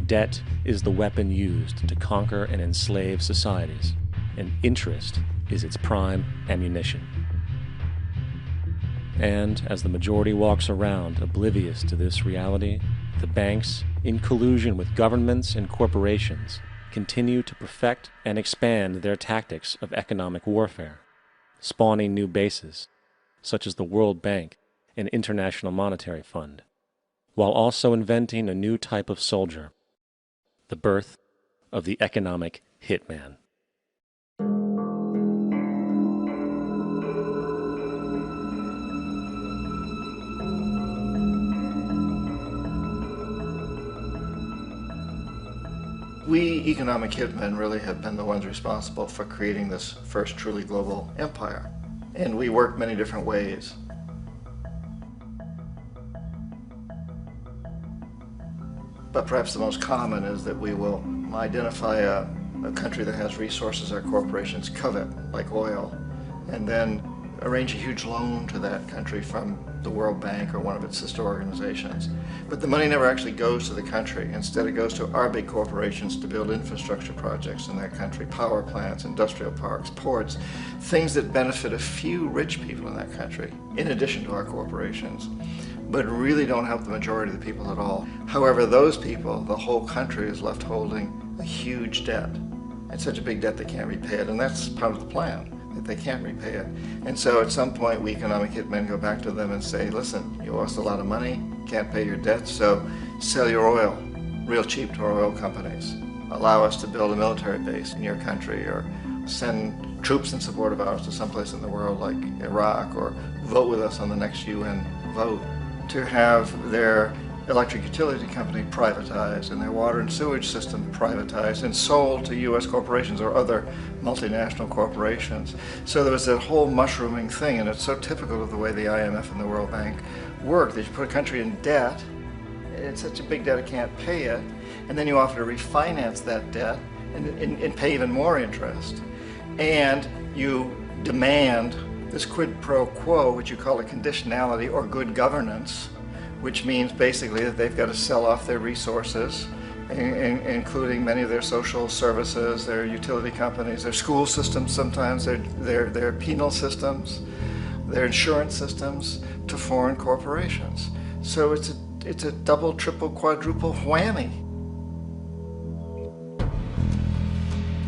Debt is the weapon used to conquer and enslave societies, and interest is its prime ammunition. And as the majority walks around oblivious to this reality, the banks, in collusion with governments and corporations, continue to perfect and expand their tactics of economic warfare, spawning new bases, such as the World Bank and International Monetary Fund, while also inventing a new type of soldier, the birth of the economic hitman. We economic hitmen really have been the ones responsible for creating this first truly global empire. And we work many different ways. But perhaps the most common is that we will identify a country that has resources our corporations covet, like oil, and then arrange a huge loan to that country from the World Bank or one of its sister organizations. But the money never actually goes to the country. Instead, it goes to our big corporations to build infrastructure projects in that country, power plants, industrial parks, ports, things that benefit a few rich people in that country, in addition to our corporations, but really don't help the majority of the people at all. However, those people, the whole country is left holding a huge debt. It's such a big debt they can't repay it, and that's part of the plan, that they can't repay it. And so at some point, we economic hitmen go back to them and say, listen, you owe us a lot of money, can't pay your debts, so sell your oil real cheap to our oil companies. Allow us to build a military base in your country, or send troops in support of ours to someplace in the world like Iraq, or vote with us on the next UN vote. To have their electric utility company privatized and their water and sewage system privatized and sold to U.S. corporations or other multinational corporations. So there was that whole mushrooming thing, and it's so typical of the way the IMF and the World Bank work, that you put a country in debt, it's such a big debt it can't pay it, and then you offer to refinance that debt and pay even more interest. And you demand this quid pro quo, which you call a conditionality or good governance, which means basically that they've got to sell off their resources, including many of their social services, their utility companies, their school systems sometimes, their penal systems, their insurance systems, to foreign corporations. So it's a double, triple, quadruple whammy.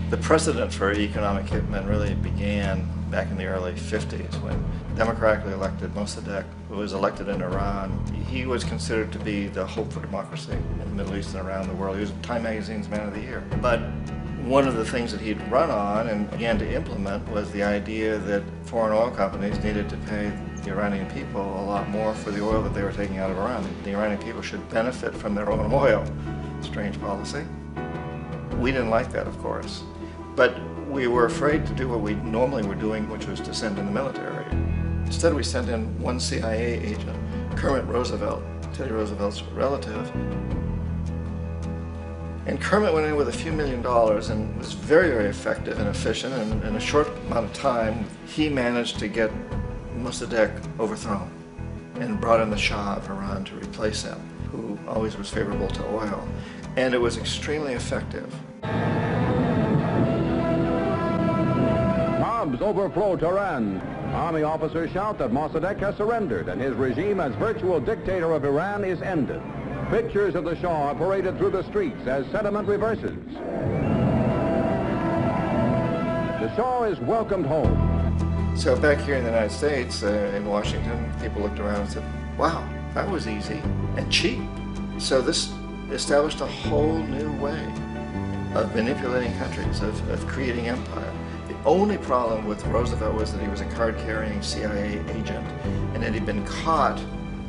The precedent for economic hitmen really began back in the early 50s when democratically elected Mossadegh, who was elected in Iran, he was considered to be the hope for democracy in the Middle East and around the world. He was Time Magazine's Man of the Year. But one of the things that he'd run on and began to implement was the idea that foreign oil companies needed to pay the Iranian people a lot more for the oil that they were taking out of Iran. The Iranian people should benefit from their own oil. Strange policy. We didn't like that, of course. But we were afraid to do what we normally were doing, which was to send in the military. Instead, we sent in one CIA agent, Kermit Roosevelt, Teddy Roosevelt's relative. And Kermit went in with a few $1 million and was very, very effective and efficient. And in a short amount of time, he managed to get Mossadegh overthrown and brought in the Shah of Iran to replace him, who always was favorable to oil. And it was extremely effective. Mobs overflow Tehran. Army officers shout that Mossadegh has surrendered and his regime as virtual dictator of Iran is ended. Pictures of the Shah are paraded through the streets as sentiment reverses. The Shah is welcomed home. So back here in the United States, in Washington, people looked around and said, wow, that was easy and cheap. So this established a whole new way of manipulating countries, of creating empire. The only problem with Roosevelt was that he was a card-carrying CIA agent, and had he been caught,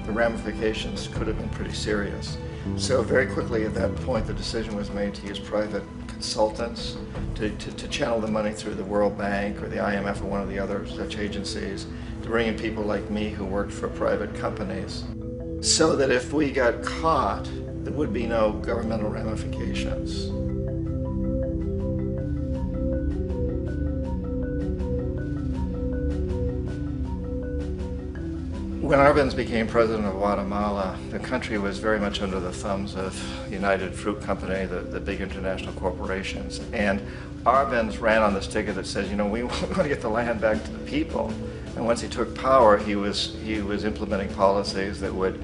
the ramifications could have been pretty serious. So very quickly at that point, the decision was made to use private consultants to channel the money through the World Bank or the IMF or one of the other such agencies, to bring in people like me who worked for private companies, so that if we got caught, there would be no governmental ramifications. When Arbenz became president of Guatemala, the country was very much under the thumbs of United Fruit Company, the big international corporations. And Arbenz ran on this ticket that says, we want to get the land back to the people. And once he took power, he was implementing policies that would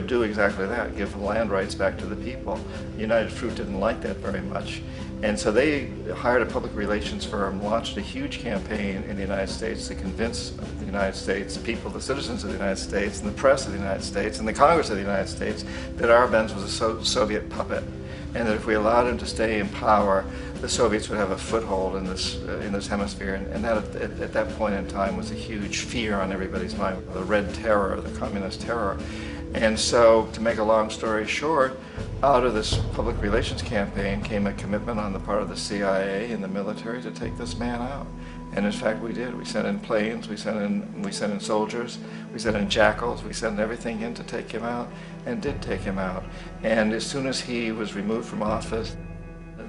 do exactly that, give the land rights back to the people. United Fruit didn't like that very much. And so they hired a public relations firm, launched a huge campaign in the United States to convince the United States people, the citizens of the United States, and the press of the United States, and the Congress of the United States, that Arbenz was a Soviet puppet, and that if we allowed him to stay in power, the Soviets would have a foothold in this hemisphere. And that, at that point in time, was a huge fear on everybody's mind, the Red Terror, the Communist terror. And so, to make a long story short, out of this public relations campaign came a commitment on the part of the CIA and the military to take this man out. And in fact, we did. We sent in planes, we sent in soldiers, we sent in jackals, we sent everything in to take him out, and did take him out. And as soon as he was removed from office,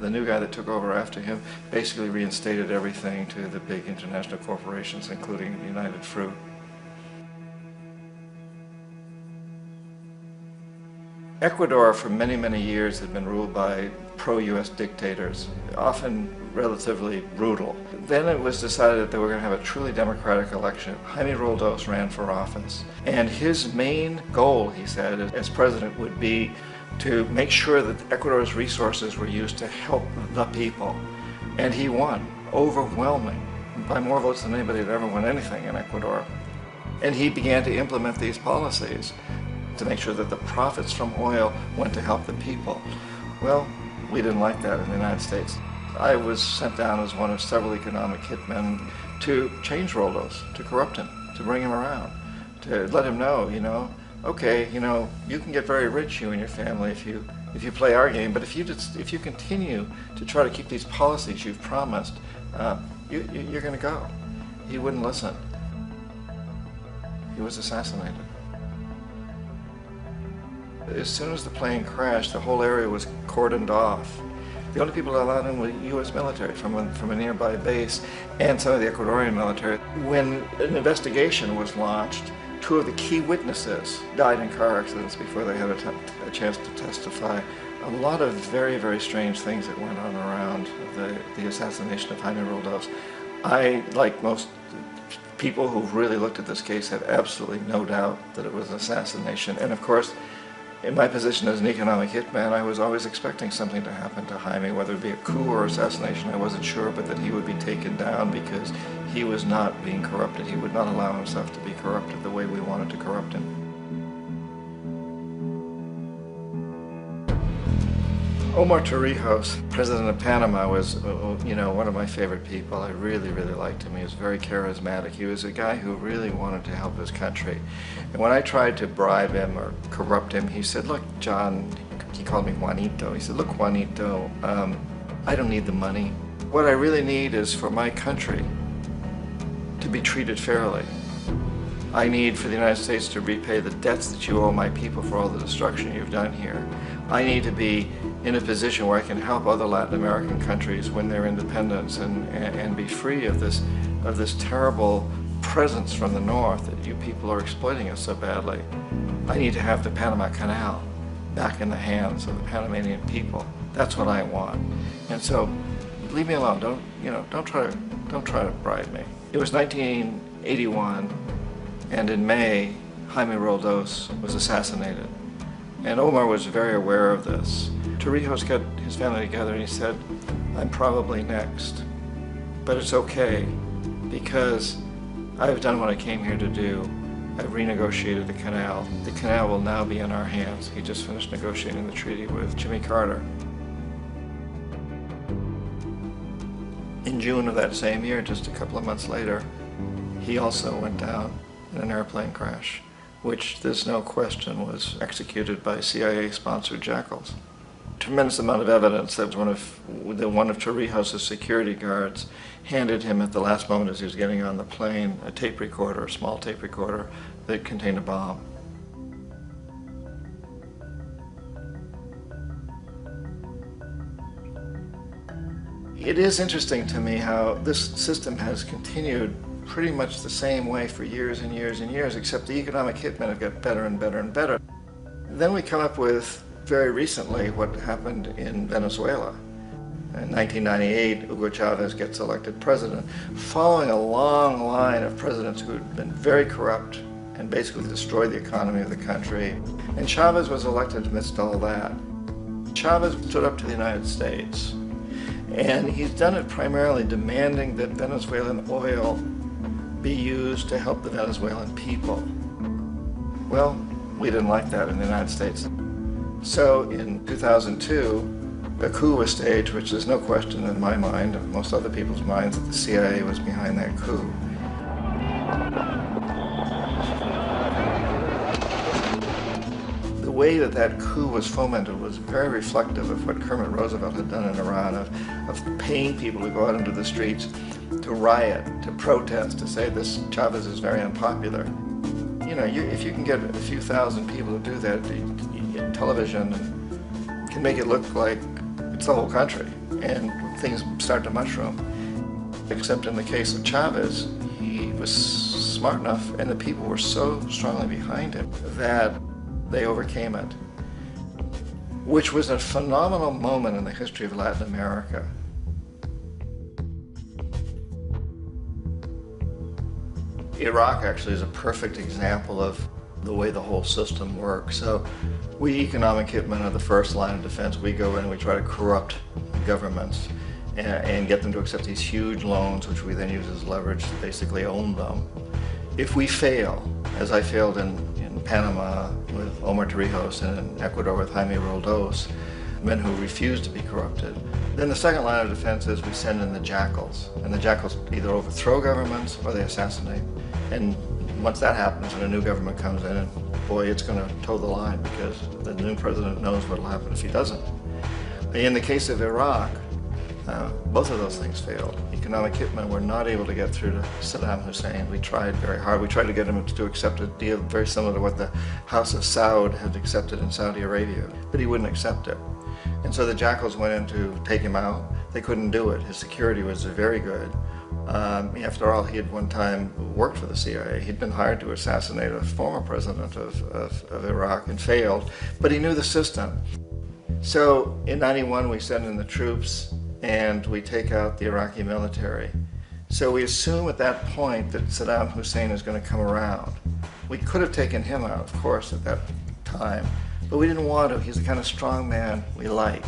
the new guy that took over after him basically reinstated everything to the big international corporations, including United Fruit. Ecuador for many, many years had been ruled by pro-US dictators, often relatively brutal. Then it was decided that they were going to have a truly democratic election. Jaime Roldos ran for office, and his main goal, he said, as president would be to make sure that Ecuador's resources were used to help the people. And he won, overwhelming, by more votes than anybody had ever won anything in Ecuador. And he began to implement these policies to make sure that the profits from oil went to help the people. Well, we didn't like that in the United States. I was sent down as one of several economic hitmen to change Roldos, to corrupt him, to bring him around, to let him know, okay, you can get very rich, you and your family, if you play our game, but if you continue to try to keep these policies you've promised, you're going to go. He wouldn't listen. He was assassinated. As soon as the plane crashed, the whole area was cordoned off. The only people allowed in were U.S. military from a nearby base and some of the Ecuadorian military. When an investigation was launched, two of the key witnesses died in car accidents before they had a chance to testify. A lot of very, very strange things that went on around the assassination of Jaime Roldos. I, like most people who've really looked at this case, have absolutely no doubt that it was an assassination. And of course, in my position as an economic hitman, I was always expecting something to happen to Jaime, whether it be a coup or assassination, I wasn't sure, but that he would be taken down because he was not being corrupted. He would not allow himself to be corrupted the way we wanted to corrupt him. Omar Torrijos, president of Panama, was one of my favorite people. I really, really liked him. He was very charismatic. He was a guy who really wanted to help his country. And when I tried to bribe him or corrupt him, he said, look, John, he called me Juanito. He said, look, Juanito, I don't need the money. What I really need is for my country to be treated fairly. I need for the United States to repay the debts that you owe my people for all the destruction you've done here. I need to be in a position where I can help other Latin American countries win their independence and be free of this terrible presence from the north that you people are exploiting us so badly. I need to have the Panama Canal back in the hands of the Panamanian people. That's what I want. And so, leave me alone. Don't try to bribe me. It was 1981, and in May, Jaime Roldos was assassinated. And Omar was very aware of this. Torrijos got his family together and he said, I'm probably next, but it's okay because I've done what I came here to do. I've renegotiated the canal. The canal will now be in our hands. He just finished negotiating the treaty with Jimmy Carter. In June of that same year, just a couple of months later, he also went down in an airplane crash, which there's no question was executed by CIA-sponsored jackals. Tremendous amount of evidence that one of Torrijos' security guards handed him at the last moment as he was getting on the plane a tape recorder, a small tape recorder that contained a bomb. It is interesting to me how this system has continued pretty much the same way for years and years and years, except the economic hitmen have got better and better and better. Then we come up with, very recently, what happened in Venezuela. In 1998, Hugo Chavez gets elected president, following a long line of presidents who had been very corrupt and basically destroyed the economy of the country. And Chavez was elected amidst all that. Chavez stood up to the United States, and he's done it primarily demanding that Venezuelan oil be used to help the Venezuelan people. Well, we didn't like that in the United States. So in 2002, a coup was staged, which there's no question in my mind, and most other people's minds, that the CIA was behind that coup. The way that that coup was fomented was very reflective of what Kermit Roosevelt had done in Iran, of paying people to go out into the streets to riot, to protest, to say this Chavez is very unpopular. You know, if you can get a few thousand people to do that in television, can make it look like it's the whole country, and things start to mushroom. Except in the case of Chavez, he was smart enough, and the people were so strongly behind him that they overcame it, which was a phenomenal moment in the history of Latin America. Iraq actually is a perfect example of the way the whole system works. So we economic hitmen are the first line of defense. We go in and we try to corrupt governments and get them to accept these huge loans, which we then use as leverage to basically own them. If we fail, as I failed in Panama with Omar Torrijos and in Ecuador with Jaime Roldos, men who refused to be corrupted, then the second line of defense is we send in the jackals. And the jackals either overthrow governments or they assassinate. And once that happens and a new government comes in, and boy, it's going to toe the line, because the new president knows what will happen if he doesn't. In the case of Iraq, both of those things failed. Economic hitmen were not able to get through to Saddam Hussein. We tried very hard. We tried to get him to accept a deal very similar to what the House of Saud had accepted in Saudi Arabia, but he wouldn't accept it. And so the jackals went in to take him out. They couldn't do it. His security was very good. After all, he had one time worked for the CIA. He'd been hired to assassinate a former president of Iraq and failed, but he knew the system. So in '91, we send in the troops and we take out the Iraqi military. So we assume at that point that Saddam Hussein is going to come around. We could have taken him out, of course, at that time, but we didn't want to. He's the kind of strong man we like.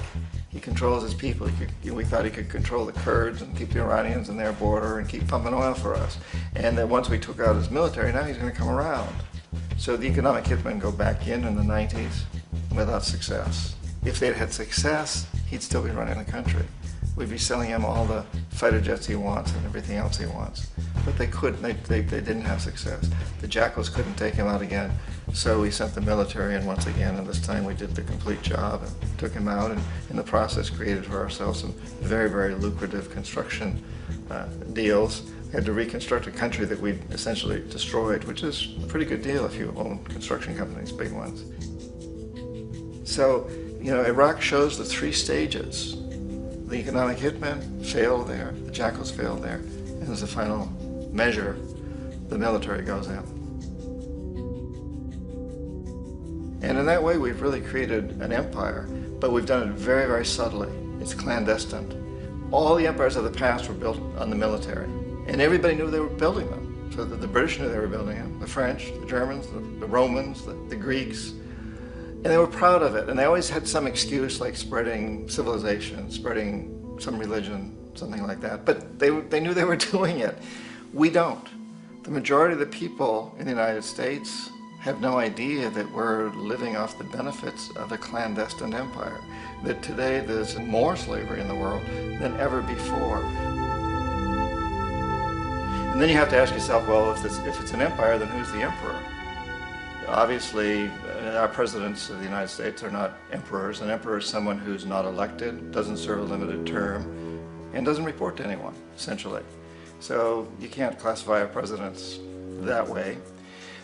He controls his people. We thought he could control the Kurds and keep the Iranians in their border and keep pumping oil for us. And that once we took out his military, now he's going to come around. So the economic hitmen go back in the 90s without success. If they'd had success, he'd still be running the country. We'd be selling him all the fighter jets he wants and everything else he wants. But they couldn't, they didn't have success. The jackals couldn't take him out again, so we sent the military in once again, and this time we did the complete job and took him out, and in the process created for ourselves some very, very lucrative construction deals. We had to reconstruct a country that we'd essentially destroyed, which is a pretty good deal if you own construction companies, big ones. So, you know, Iraq shows the three stages. The economic hitmen failed there, the jackals failed there, and as a final measure, the military goes in. And in that way, we've really created an empire, but we've done it very, very subtly. It's clandestine. All the empires of the past were built on the military, and everybody knew they were building them. So the British knew they were building them, the French, the Germans, the Romans, the Greeks. And they were proud of it, and they always had some excuse, like spreading civilization, spreading some religion, something like that. But they knew they were doing it. We don't. The majority of the people in the United States have no idea that we're living off the benefits of a clandestine empire, that today there's more slavery in the world than ever before. And then you have to ask yourself, well, if it's an empire, then who's the emperor? Obviously, our presidents of the United States are not emperors. An emperor is someone who's not elected, doesn't serve a limited term, and doesn't report to anyone, essentially. So you can't classify our presidents that way.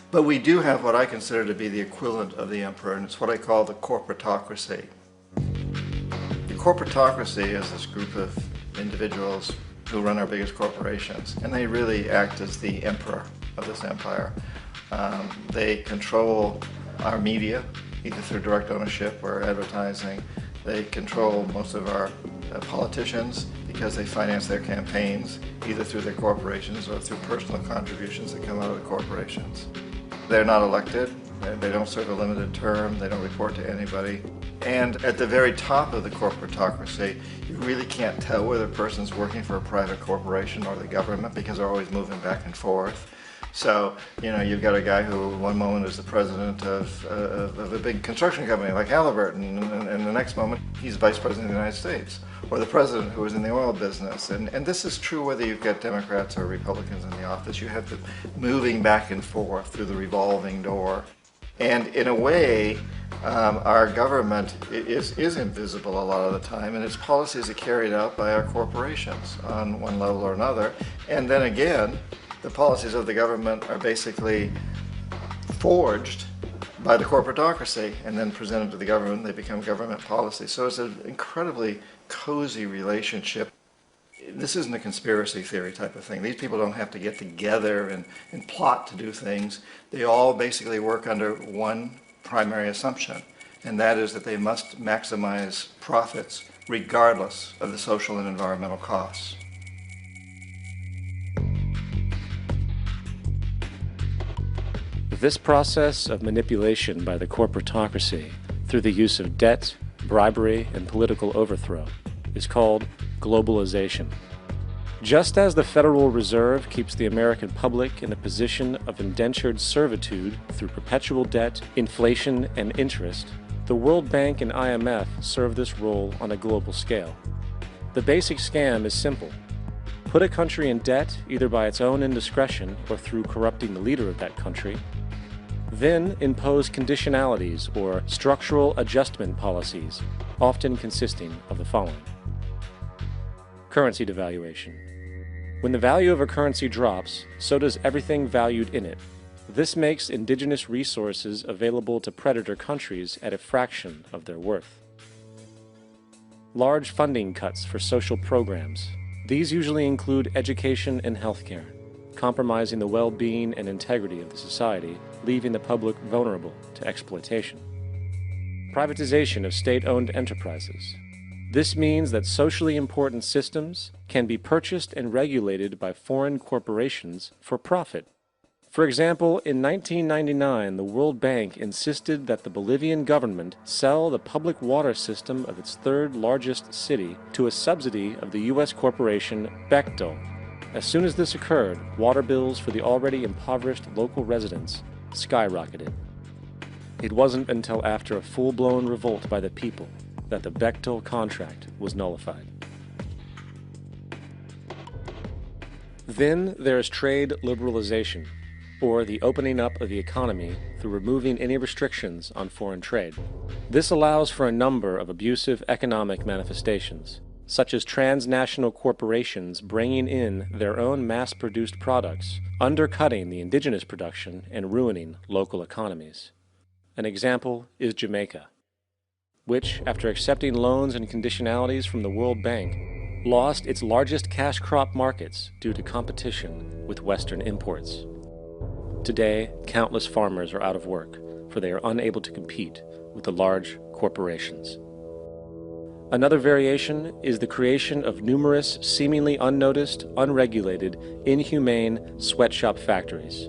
But we do have what I consider to be the equivalent of the emperor, and it's what I call the corporatocracy. The corporatocracy is this group of individuals, who run our biggest corporations, and they really act as the emperor of this empire. They control our media, either through direct ownership or advertising. They control most of our politicians because they finance their campaigns either through their corporations or through personal contributions that come out of the corporations. They're not elected, they don't serve a limited term, they don't report to anybody. And at the very top of the corporatocracy, you really can't tell whether a person's working for a private corporation or the government because they're always moving back and forth. So, you've got a guy who one moment is the president of a big construction company like Halliburton, and the next moment he's vice president of the United States, or the president who is in the oil business. And this is true whether you've got Democrats or Republicans in the office. You have them moving back and forth through the revolving door. And in a way, our government is invisible a lot of the time, and its policies are carried out by our corporations on one level or another. And then again, the policies of the government are basically forged by the corporatocracy and then presented to the government. They become government policy. So it's an incredibly cozy relationship. This isn't a conspiracy theory type of thing. These people don't have to get together and plot to do things. They all basically work under one primary assumption, and that is that they must maximize profits regardless of the social and environmental costs. This process of manipulation by the corporatocracy through the use of debt, bribery, and political overthrow is called globalization. Just as the Federal Reserve keeps the American public in a position of indentured servitude through perpetual debt, inflation, and interest, the World Bank and IMF serve this role on a global scale. The basic scam is simple. Put a country in debt either by its own indiscretion or through corrupting the leader of that country, then impose conditionalities or structural adjustment policies, often consisting of the following. Currency devaluation. When the value of a currency drops, so does everything valued in it. This makes indigenous resources available to predator countries at a fraction of their worth. Large funding cuts for social programs. These usually include education and healthcare, compromising the well-being and integrity of the society, leaving the public vulnerable to exploitation. Privatization of state-owned enterprises. This means that socially important systems can be purchased and regulated by foreign corporations for profit. For example, in 1999, the World Bank insisted that the Bolivian government sell the public water system of its third largest city to a subsidy of the U.S. corporation Bechtel. As soon as this occurred, water bills for the already impoverished local residents skyrocketed. It wasn't until after a full-blown revolt by the people that the Bechtel contract was nullified. Then there is trade liberalization, or the opening up of the economy through removing any restrictions on foreign trade. This allows for a number of abusive economic manifestations, such as transnational corporations bringing in their own mass-produced products, undercutting the indigenous production and ruining local economies. An example is Jamaica, which, after accepting loans and conditionalities from the World Bank, lost its largest cash crop markets due to competition with Western imports. Today, countless farmers are out of work, for they are unable to compete with the large corporations. Another variation is the creation of numerous seemingly unnoticed, unregulated, inhumane sweatshop factories,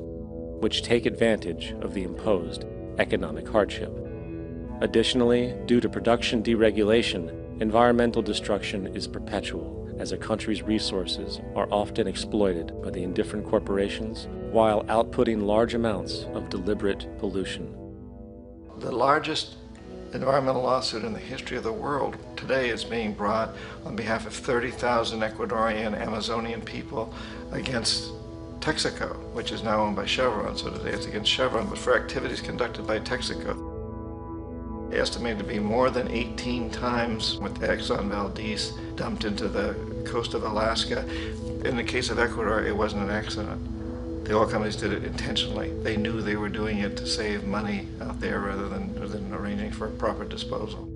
which take advantage of the imposed economic hardship. Additionally, due to production deregulation, environmental destruction is perpetual, as a country's resources are often exploited by the indifferent corporations while outputting large amounts of deliberate pollution. The largest environmental lawsuit in the history of the world today is being brought on behalf of 30,000 Ecuadorian Amazonian people against Texaco, which is now owned by Chevron. So today it's against Chevron, but for activities conducted by Texaco. Estimated to be more than 18 times what the Exxon Valdez dumped into the coast of Alaska. In the case of Ecuador, it wasn't an accident. The oil companies did it intentionally. They knew they were doing it to save money out there rather than arranging for proper disposal.